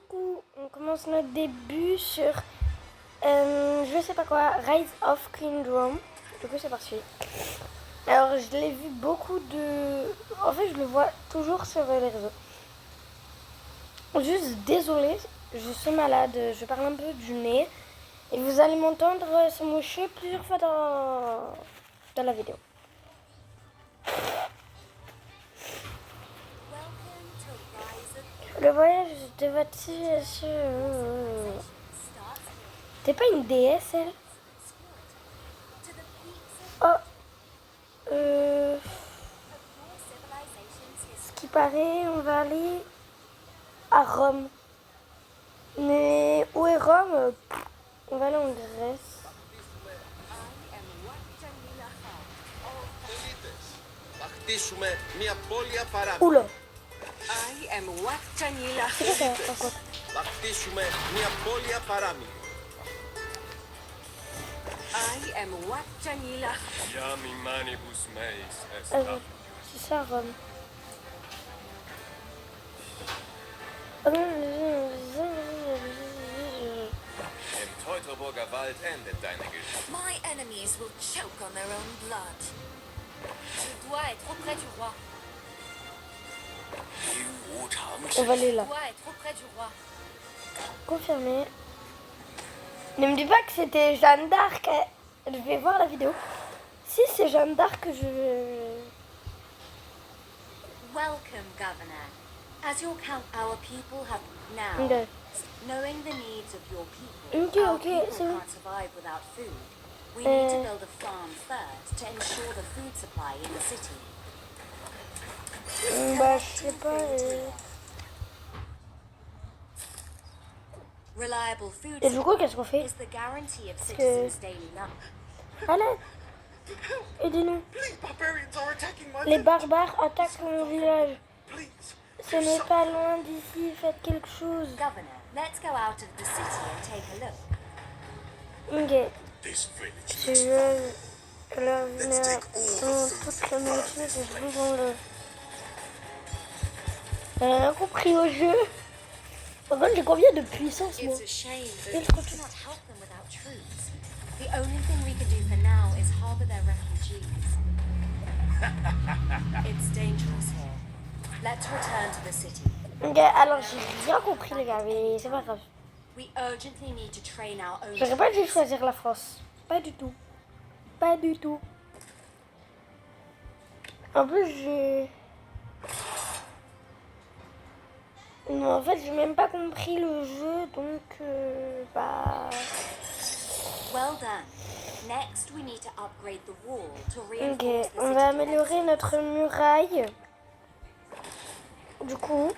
coup, on commence notre début sur je sais pas quoi, Rise of Kingdom. Du coup, c'est parti. Alors, je l'ai vu beaucoup de. En fait, je le vois toujours sur les réseaux. Juste désolé, je suis malade, je parle un peu du nez. Et vous allez m'entendre se moucher plusieurs fois dans la vidéo. Le voyage de votre civilisation. T'es pas une déesse, elle? Oh. Ce qui paraît, on va aller à Rome. Mais où est Rome? On va aller en Grèce. Oula. C'est quoi ça encore? C'est ça Rome. My enemies will choke on their own blood. Je dois être auprès du roi. On va aller là. Je dois être auprès du roi. Confirmé. Ne me dis pas que c'était Jeanne d'Arc. Je vais voir la vidéo. Si c'est Jeanne d'Arc, Welcome, Governor. As our people have now, Okay. knowing the needs of your people, Okay, our okay, people so- can't survive without food. We need to build a farm first to ensure the food supply in the city. Bah, je sais pas. Reliable food Et du coup, supply qu'est-ce qu'on fait? is the guarantee of que- citizens' daily life. Allez, aidez-nous. Les barbares attaquent mon village. Ce n'est pas loin d'ici, faites quelque chose. Governor, let's go out of the city and take a look. Ok. Je veux leur venir toute la nourriture, c'est tout dans le. Rien compris au jeu. Par contre, j'ai combien de puissance, moi? It's a shame that It's we cannot help them without troops. The only thing we can do for now is harbor their refugees. It's dangerous here. Let's return to the city. Ok, alors j'ai bien compris, les gars, mais c'est pas grave. We urgently need to train our own. J'aurais pas dû choisir la France. Pas du tout. Pas du tout. En plus, j'ai. Non, en fait, j'ai même pas compris le jeu, donc bah. Well done. Next, we need to upgrade the wall to reinforce Ok, the on city va améliorer defenses. notre muraille. Du coup,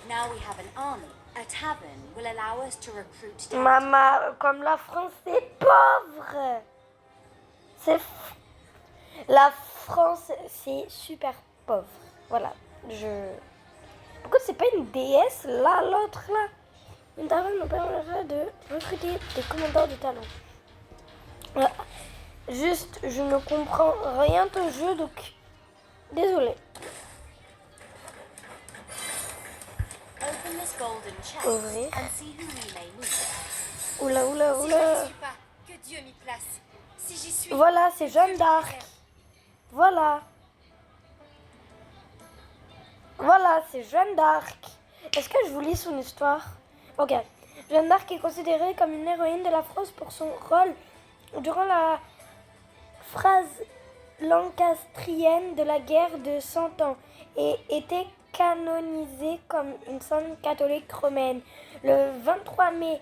Now we have an army. A tavern will allow us to recruit talent. maman, comme la France est pauvre. La France, c'est super pauvre. Voilà, Pourquoi c'est pas une déesse là, l'autre là? Une taverne nous permettra de recruter des commandants de talent. Voilà. Juste, je ne comprends rien au jeu, donc désolé. Open this golden chest Ouvrir. and see who we may meet. Oula, oula, Si je oula. n'y suis pas, que Dieu m'y place. Si j'y suis, Voilà, c'est Jeanne d'Arc. Voilà. Voilà, c'est Jeanne d'Arc. Est-ce que je vous lis son histoire? Ok. Jeanne d'Arc est considérée comme une héroïne de la France pour son rôle durant la phase lancastrienne de la guerre de 100 ans et était canonisée comme une sainte catholique romaine. Le 23 mai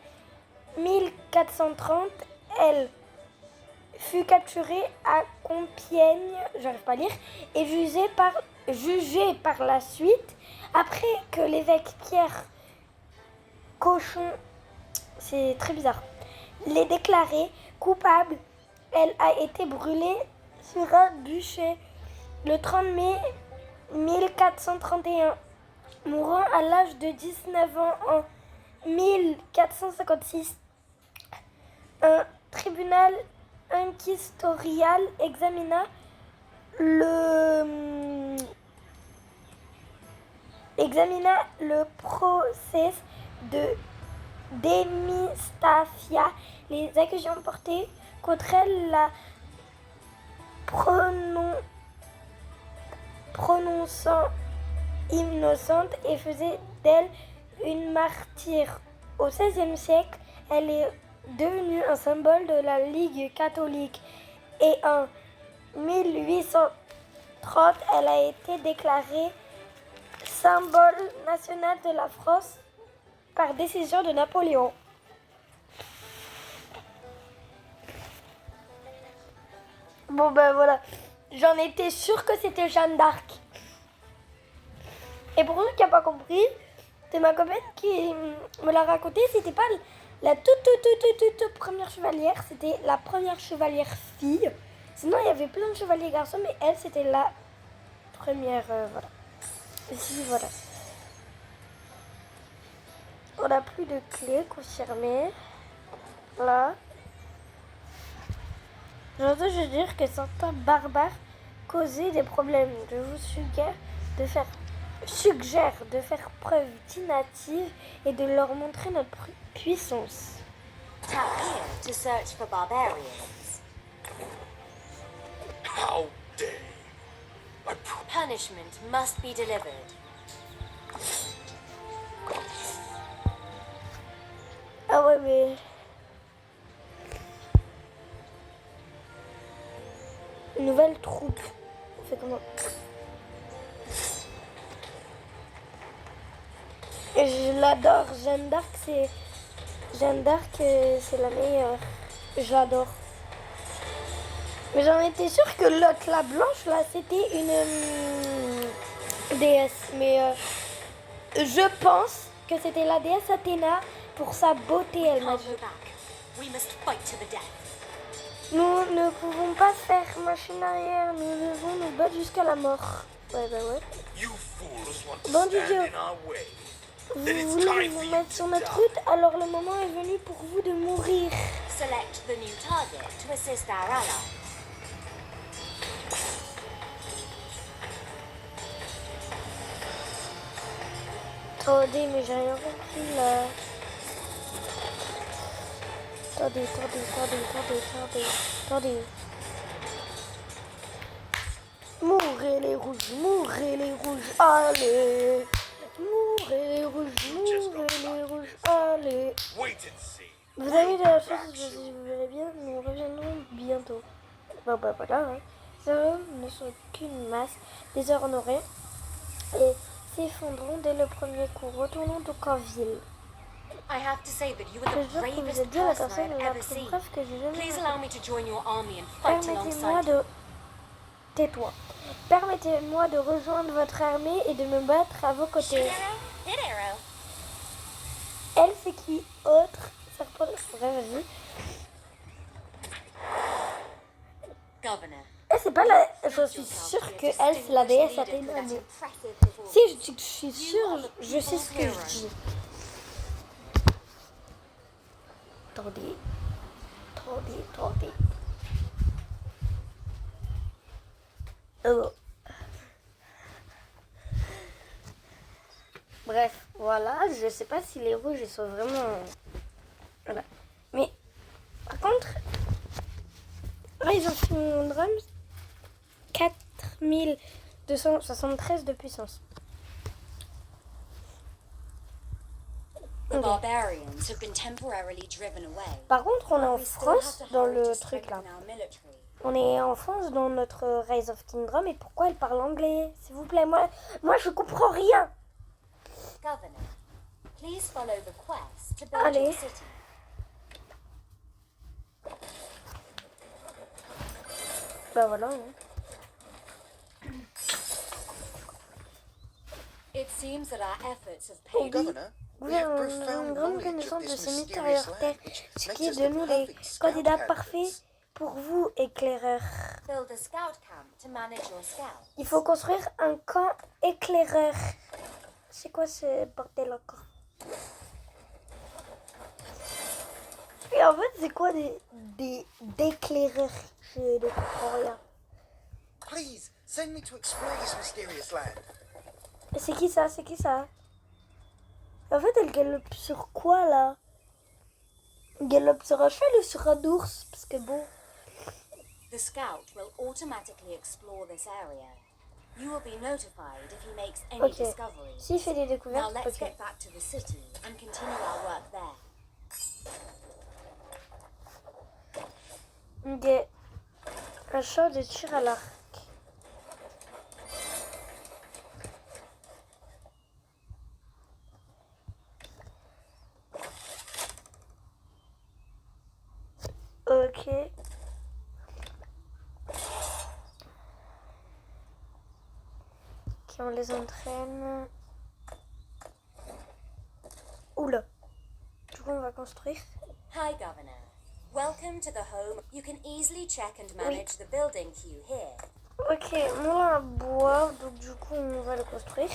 1430, elle fut capturée à Compiègne, j'arrive pas à lire, et jugée par la suite après que l'évêque Pierre Cochon, c'est très bizarre, l'ait déclarée coupable. Elle a été brûlée sur un bûcher le 30 mai 1431, mourant à l'âge de 19 ans en 1456. Un tribunal inquisitorial examina examina le procès de Démistafia. Les accusations portées contre elle la prononçant innocente et faisait d'elle une martyre. Au XVIe siècle, elle est devenue un symbole de la Ligue catholique et en 1830, elle a été déclarée symbole national de la France par décision de Napoléon. Bon ben voilà, j'en étais sûre que c'était Jeanne d'Arc. Et pour ceux qui n'ont pas compris, c'est ma copine qui me l'a raconté. C'était pas la toute première chevalière, c'était la première chevalière fille. Sinon, il y avait plein de chevaliers garçons, mais elle, c'était la première. Voilà. Ici, voilà. On n'a plus de clé confirmée. Là. J'entends juste dire que certains barbares causaient des problèmes. Je vous suggère de faire preuve d'initiative et de leur montrer notre puissance. Tap here to search for barbarians. How dare you? Punishment must be delivered. Ah ouais, mais... Nouvelle troupe. On fait comment? Et je l'adore. Jeanne d'Arc, c'est la meilleure. Je l'adore. Mais j'en étais sûre que l'autre, la blanche, là, c'était une déesse. Mais je pense que c'était la déesse Athéna pour sa beauté, elle m'a dit. We must fight to the death. Nous ne pouvons pas faire machine arrière. Nous devons nous battre jusqu'à la mort. Ouais, bah ouais. You fools want to Bon, stand Dieu. in our way. Vous Then it's voulez time nous for you mettre to sur notre die. route, alors le moment est venu pour vous de mourir. Select the new target to assist our ally. Attendez, mais j'ai rien compris là. Attendez. Mourrez les rouges, allez. Mourrez les rouges, allez. Wait and see. Vous avez de la chance, si vous verrez bien, nous reviendrons bientôt. Bon bah voilà, hein. Ces hommes ne sont qu'une masse déshonorée et s'effondreront dès le premier coup. Retournons donc en ville. I have to say that you are Je the jure que vous bravest êtes bien la person personne I've la ever plus seen. brave que j'ai jamais Please vue. allow me to join your army and fight Permettez-moi alongside de... you. Tais-toi. Permettez-moi de rejoindre votre armée et de me battre à vos côtés. Hit arrow. Elle, c'est qui? Autre serpent. Bref, vas-y. Governor. Elle, c'est pas la... Je suis sûre que elle, c'est la déesse Athéna. Mais... Si je dis que je suis sûre, je sais ce que je dis. Attendez. Oh. Bref, voilà. Je sais pas si les rouges ils sont vraiment... Voilà. Mais, par contre, Rise of Kingdoms, 4273 de puissance. The barbarians have been temporarily driven away. Par contre, on est en We still France have to dans hurry le to truc là. strengthen our military. On est en France dans notre Rise of Kingdom et pourquoi elle parle anglais? S'il vous plaît, moi je comprends rien. Governor, please follow the quest to build Allez. your city. Bah voilà. Hein. It seems that our efforts have Oui. paid. Governor, Vous we avez have une profound grande knowledge connaissance of de this ces mysterious mystérieuses land, terres, which ce makes qui est us de the nous les perfect scout candidats candidates. parfaits pour vous, éclaireurs. Build a scout camp to manage your scouts. Il faut construire un camp éclaireur. C'est quoi ce bordel encore? Et en fait, c'est quoi d'éclaireurs? Je ne comprends rien. Please, send me to explore this mysterious land. C'est qui ça? C'est qui ça? En fait, elle galope sur quoi là? Elle galope sur un cheval ou sur un ours? Parce que bon. The scout will automatically explore this area. You will be notified if he makes any Ok. discoveries. S'il fait des Now découvertes, let's ok. get back to the city and continue our work there. Un champ de tir à l'arc. Ok. Ok, on les entraîne. Oula. Du coup, on va construire. Hi, Governor. Welcome to the home. You can easily check and manage the building queue here. Ok, moi, un bois. Donc, du coup, on va le construire.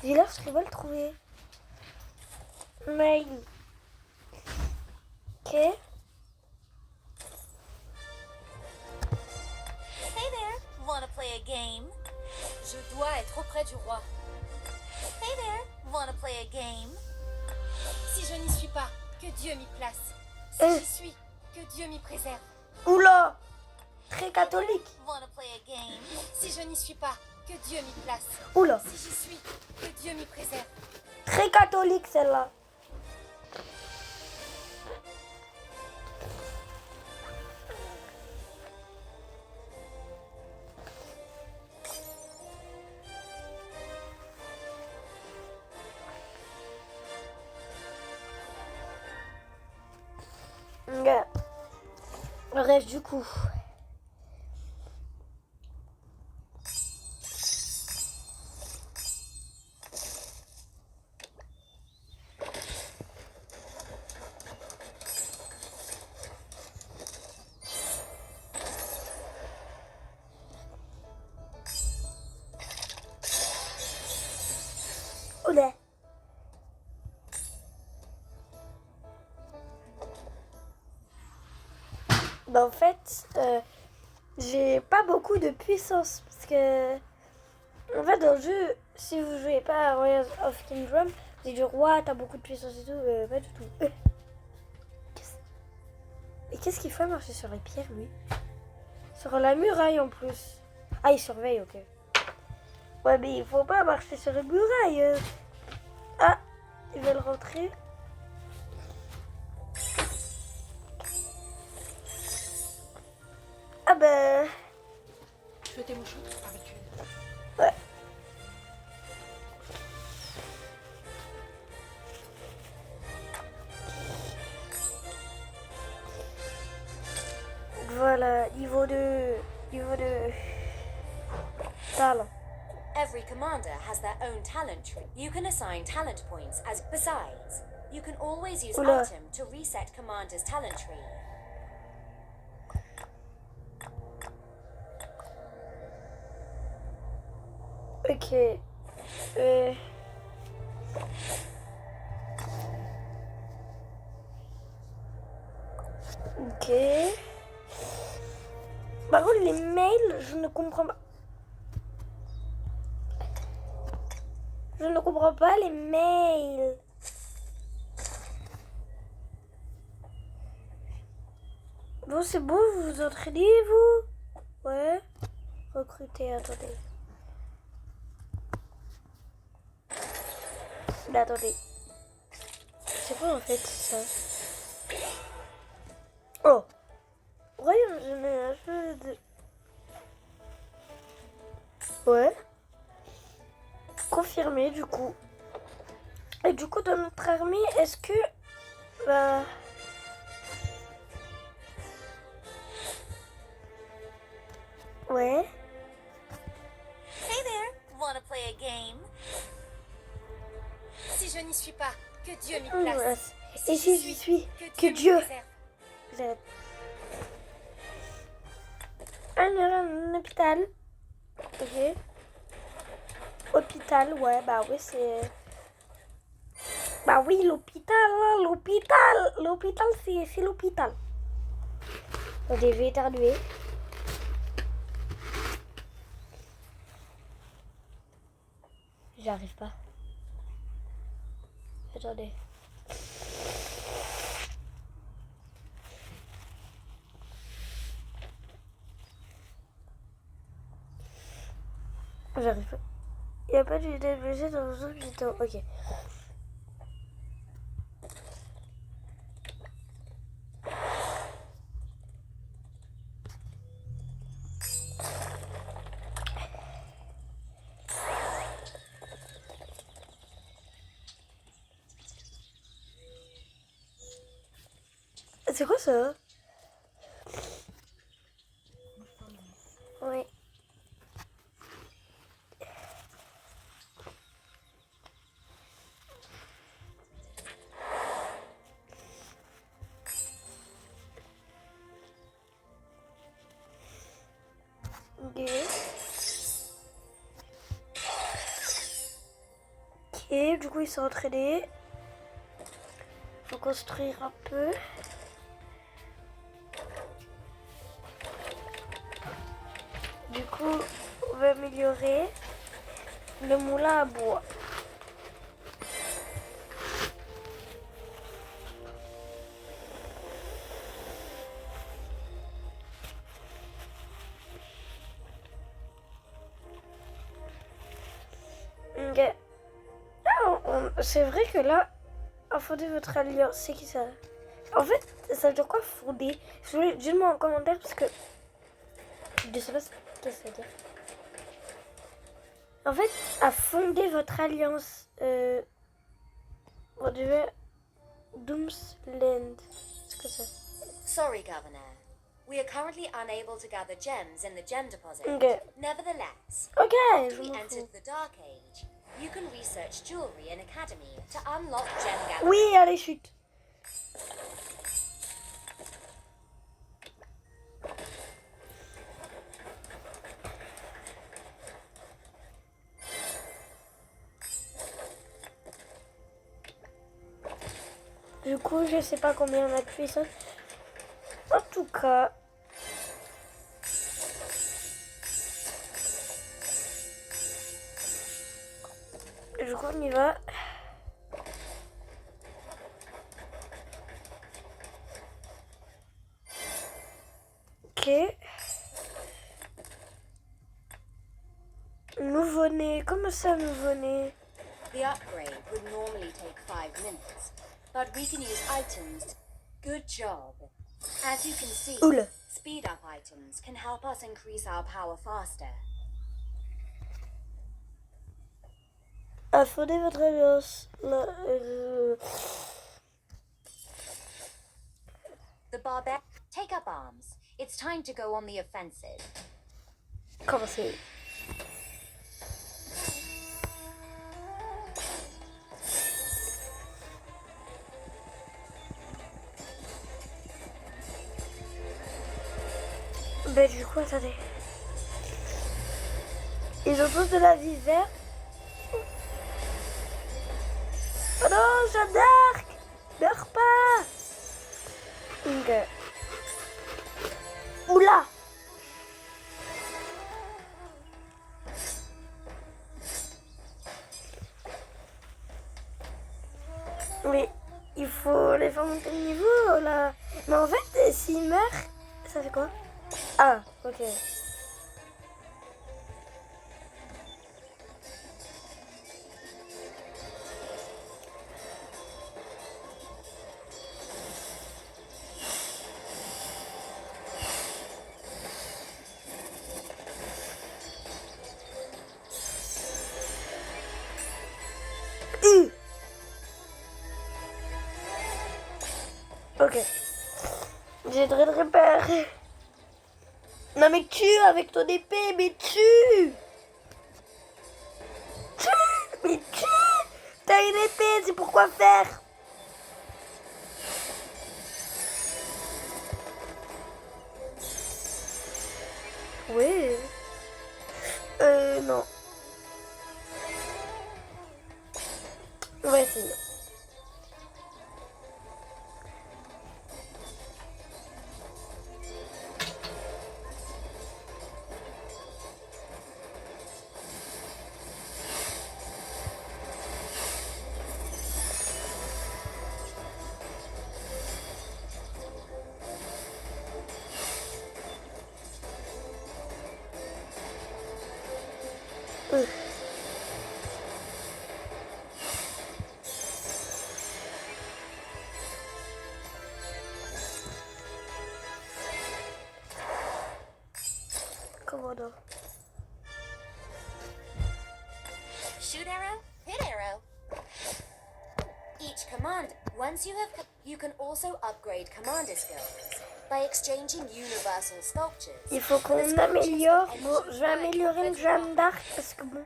Village, je vais le trouver. Mail. Ok. Hey there. Wanna play a game? Je dois être auprès du roi. Hey there. Wanna play a game? Si je n'y suis pas, que Dieu m'y place. Si j'y suis, que Dieu m'y préserve. Oula. Très catholique. Wanna play a game? Si je n'y suis pas, que Dieu m'y place. Oula. Si j'y suis, que Dieu m'y préserve. Très catholique celle-là. Bref, du coup. Oula. Bah en fait, j'ai pas beaucoup de puissance parce que en fait dans le jeu, si vous jouez pas à Warriors of Kingdom, vous dites roi, t'as beaucoup de puissance et tout, pas du tout. Et qu'est-ce qu'il faut marcher sur les pierres lui? Sur la muraille en plus. Ah il surveille, ok. Ouais mais il faut pas marcher sur les murailles. Ah, ils veulent rentrer. Ah ben... Je veux tes mouchoirs avec une. Ouais. Voilà, niveau 2. Niveau 2. Talent. Every commander has their own talent tree. You can assign talent points as besides. You can always use Oula. item to reset commander's talent tree. Ok. Ok. Par contre, les mails, je ne comprends pas. Je ne comprends pas les mails. Bon, c'est bon, vous vous entraînez, vous? Ouais. Recruter, attendez. Là, attendez. C'est quoi en fait ça? Oh! Royaume général de... Ouais. Confirmé du coup. Et du coup dans notre armée, est-ce que... Bah... Ouais. Hey there, wanna play a game? Si je n'y suis pas, que Dieu m'y place. Voilà. Et si je suis que Dieu... préserve. Vous êtes... Un hôpital. Ok. Hôpital, ouais, bah oui, c'est... Bah oui, l'hôpital, hein, l'hôpital. L'hôpital, c'est l'hôpital. Attendez, je vais éternuer. J'arrive pas. Attendez. J'arrive pas. Il n'y a pas d'unité blessée dans le zone du temps. Ok. C'est quoi ça? Oui. Ok. Ok, du coup ils sont entraînés. Faut construire un peu. Du coup, on va améliorer le moulin à bois. Ok. C'est vrai que là, à fonder votre alliance, c'est qui ça? En fait, ça veut dire quoi fonder? Je voulais dis-le-moi en commentaire parce que je sais pas ce que ça veut dire. En fait, à fonder votre alliance, on devait Doomsland. C'est quoi ça? Sorry, Governor. We are currently unable to gather gems in the gem deposit. Ok. Nevertheless, Ok, after je we m'en entered fous. the Dark Age, you can research jewelry in Academy to unlock gem gathering. Oui, allez, chute. Du coup, je sais pas combien on a de puissance. En tout cas, du coup, on y va. Ok. Nouveau-né. Comment ça, nouveau-né? The upgrade would normally take 5 minutes, but we can use items. Good job. As you can see, Oula. speed up items can help us increase our power faster. Affondez votre alliance. Là, The barbarians take up arms. It's time to go on the offensive. Comment c'est? Ben du coup, attendez. Ils ont tous de la vie verte. Oh non, Jeanne d'Arc! Meurs pas! Ok. Oula! Mais il faut les faire monter le niveau là. Mais en fait, s'ils meurent, ça fait quoi? Ah, ok. Ok. J'ai de repère. Non mais tue avec ton épée, mais tue! Tue! Mais tue! T'as une épée, c'est pour quoi faire? Oui. Non. On va essayer. Commando. Shoot arrow, hit arrow. Each command, once you can also upgrade commander skills by exchanging universal sculptures. Il faut qu'on améliore. Bon, je vais améliorer le Jeanne d'Arc parce que bon.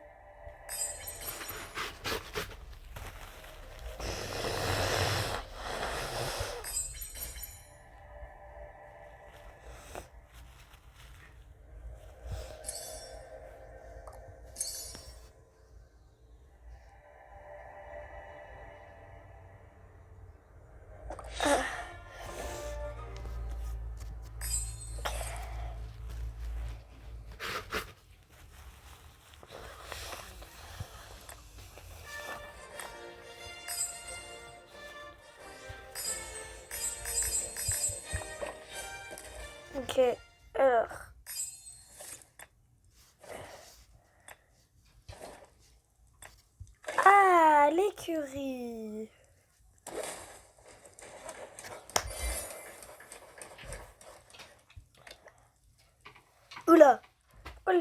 Ok, alors. Ah, l'écurie. Oula. Oh,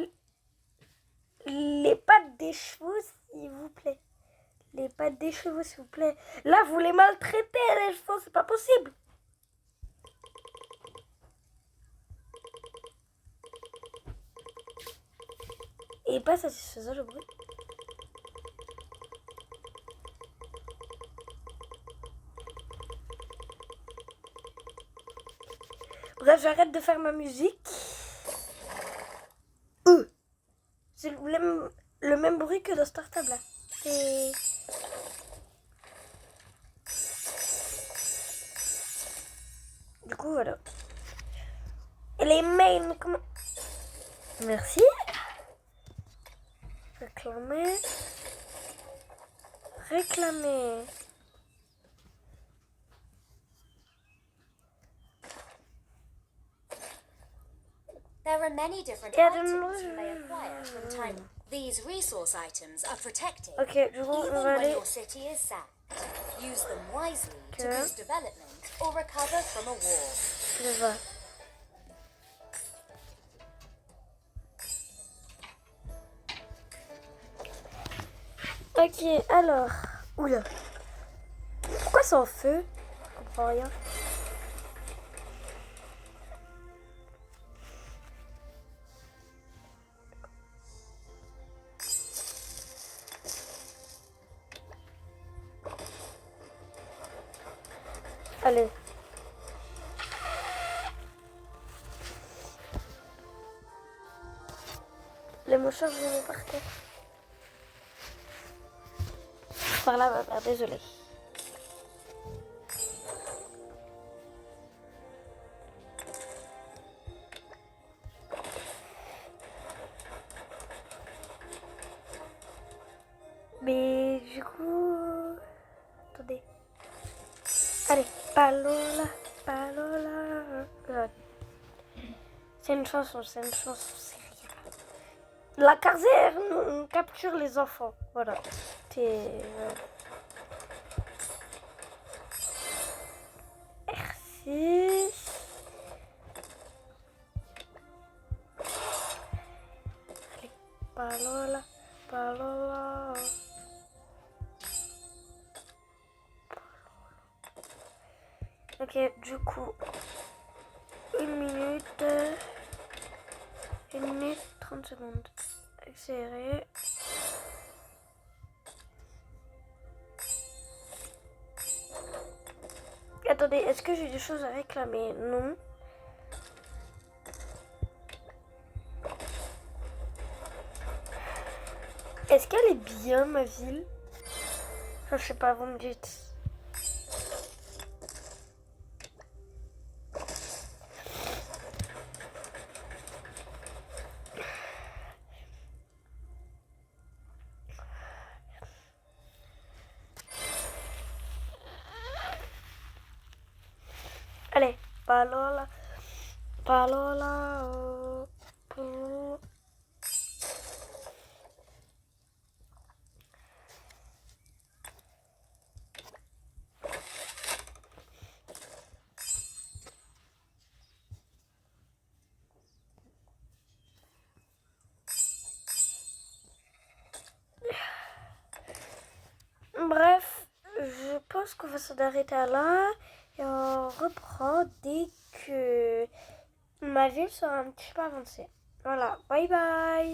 les pattes des chevaux, s'il vous plaît. Les pattes des chevaux, s'il vous plaît. Là, vous les maltraitez, les chevaux, c'est pas possible. Et pas satisfaisant le bruit. Bref, j'arrête de faire ma musique. C'est le même bruit que dans Startable là. Et... Du coup, voilà. Et les mains, comment... Merci. Réclamer. Réclamer. There are many different Yeah, items then- you may acquire from time. These resource items are protected Ok, du coup, on even va when aller... your city is sacked. Use them wisely to Okay. boost development or recover from a war. Je vois. Ok, alors... Oula. Pourquoi c'est en feu? Je comprends rien. Allez. Les mouchoirs, je les mets par terre. Par là, ma mère, désolée. Mais du coup... Attendez. Allez, Palola, Palola. C'est une chanson, c'est rien. La Carrière on capture les enfants. Voilà. Merci. Allez, Palola, Palola. Ok, du coup, 1 minute 30 secondes. Accélérer. Attendez, est-ce que j'ai des choses à réclamer? Non. Est-ce qu'elle est bien, ma ville? Enfin, je sais pas, vous me dites. Allez, Palola, Palola, Palola. bref, je pense qu'on va s'en arrêter là et on reprend dès que ma ville sera un petit peu avancée. Voilà, bye bye.